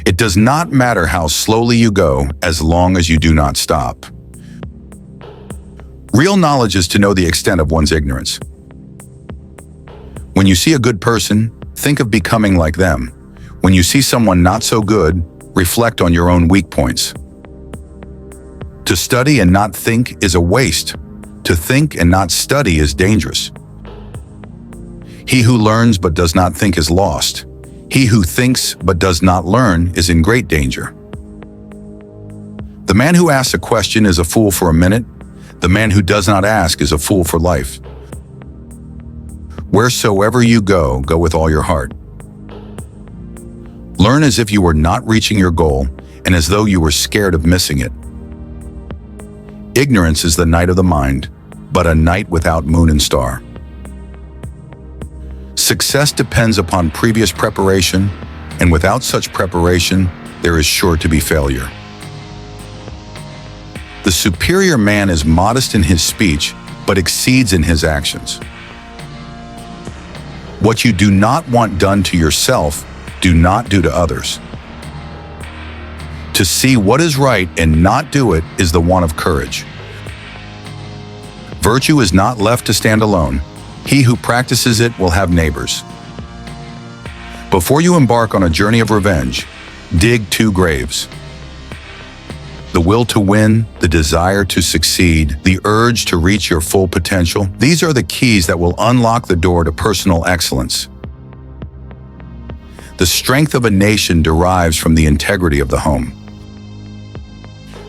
It does not matter how slowly you go as long as you do not stop. Real knowledge is to know the extent of one's ignorance. When you see a good person, think of becoming like them. When you see someone not so good, reflect on your own weak points. To study and not think is a waste. To think and not study is dangerous. He who learns but does not think is lost. He who thinks but does not learn is in great danger. The man who asks a question is a fool for a minute. The man who does not ask is a fool for life. Wheresoever you go, go with all your heart. Learn as if you were not reaching your goal and as though you were scared of missing it. Ignorance is the night of the mind, but a night without moon and star. Success depends upon previous preparation, and without such preparation, there is sure to be failure. The superior man is modest in his speech, but exceeds in his actions. What you do not want done to yourself, do not do to others. To see what is right and not do it is the want of courage. Virtue is not left to stand alone. He who practices it will have neighbors. Before you embark on a journey of revenge, dig 2 graves. The will to win, the desire to succeed, the urge to reach your full potential, these are the keys that will unlock the door to personal excellence. The strength of a nation derives from the integrity of the home.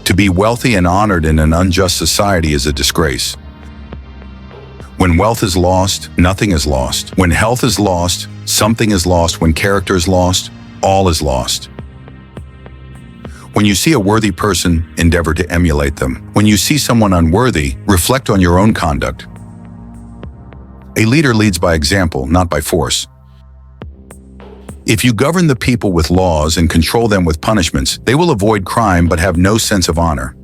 To be wealthy and honored in an unjust society is a disgrace. When wealth is lost, nothing is lost. When health is lost, something is lost. When character is lost, all is lost. When you see a worthy person, endeavor to emulate them. When you see someone unworthy, reflect on your own conduct. A leader leads by example, not by force. If you govern the people with laws and control them with punishments, they will avoid crime but have no sense of honor.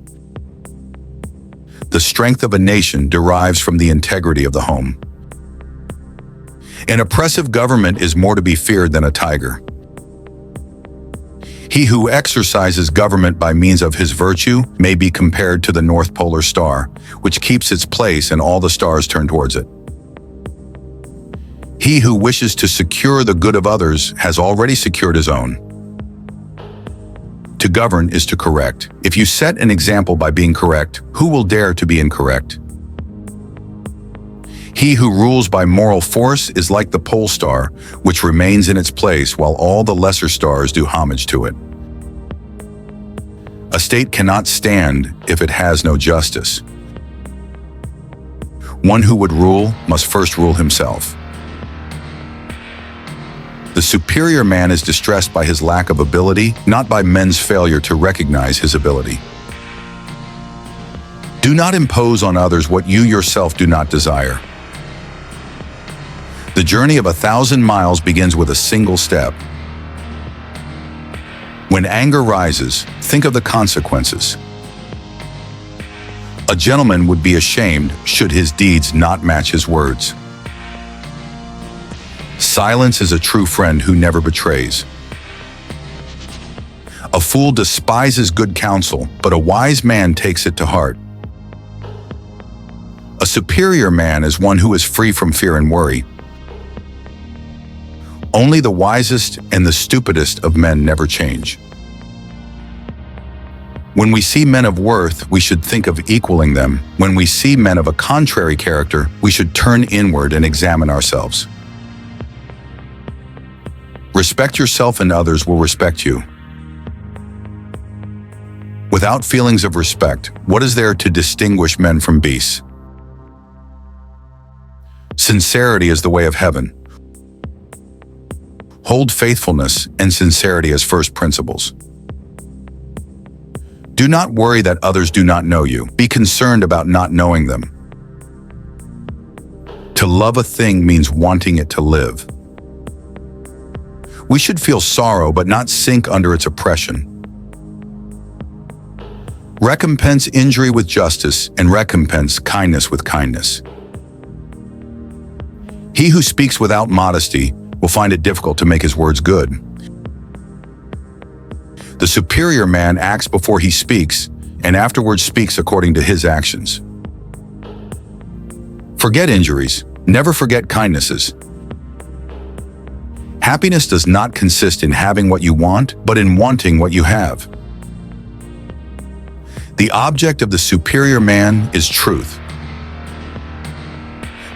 The strength of a nation derives from the integrity of the home. An oppressive government is more to be feared than a tiger. He who exercises government by means of his virtue may be compared to the North Polar Star, which keeps its place and all the stars turn towards it. He who wishes to secure the good of others has already secured his own. To govern is to correct. If you set an example by being correct, who will dare to be incorrect? He who rules by moral force is like the pole star, which remains in its place while all the lesser stars do homage to it. A state cannot stand if it has no justice. One who would rule must first rule himself. The superior man is distressed by his lack of ability, not by men's failure to recognize his ability. Do not impose on others what you yourself do not desire. The journey of 1,000 miles begins with a single step. When anger rises, think of the consequences. A gentleman would be ashamed should his deeds not match his words. Silence is a true friend who never betrays. A fool despises good counsel, but a wise man takes it to heart. A superior man is one who is free from fear and worry. Only the wisest and the stupidest of men never change. When we see men of worth, we should think of equaling them. When we see men of a contrary character, we should turn inward and examine ourselves. Respect yourself and others will respect you. Without feelings of respect, what is there to distinguish men from beasts? Sincerity is the way of heaven. Hold faithfulness and sincerity as first principles. Do not worry that others do not know you. Be concerned about not knowing them. To love a thing means wanting it to live. We should feel sorrow but not sink under its oppression. Recompense injury with justice and recompense kindness with kindness. He who speaks without modesty will find it difficult to make his words good. The superior man acts before he speaks, and afterwards speaks according to his actions. Forget injuries. Never forget kindnesses. Happiness does not consist in having what you want, but in wanting what you have. The object of the superior man is truth.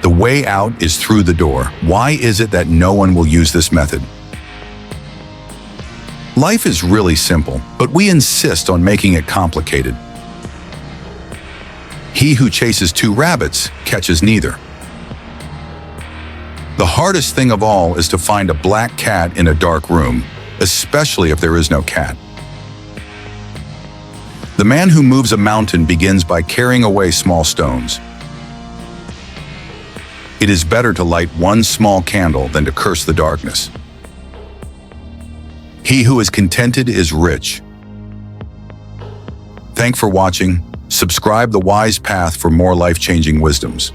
The way out is through the door. Why is it that no one will use this method? Life is really simple, but we insist on making it complicated. He who chases two rabbits catches neither. The hardest thing of all is to find a black cat in a dark room, especially if there is no cat. The man who moves a mountain begins by carrying away small stones. It is better to light one small candle than to curse the darkness. He who is contented is rich. Thanks for watching. Subscribe The Wise Path for more life-changing wisdoms.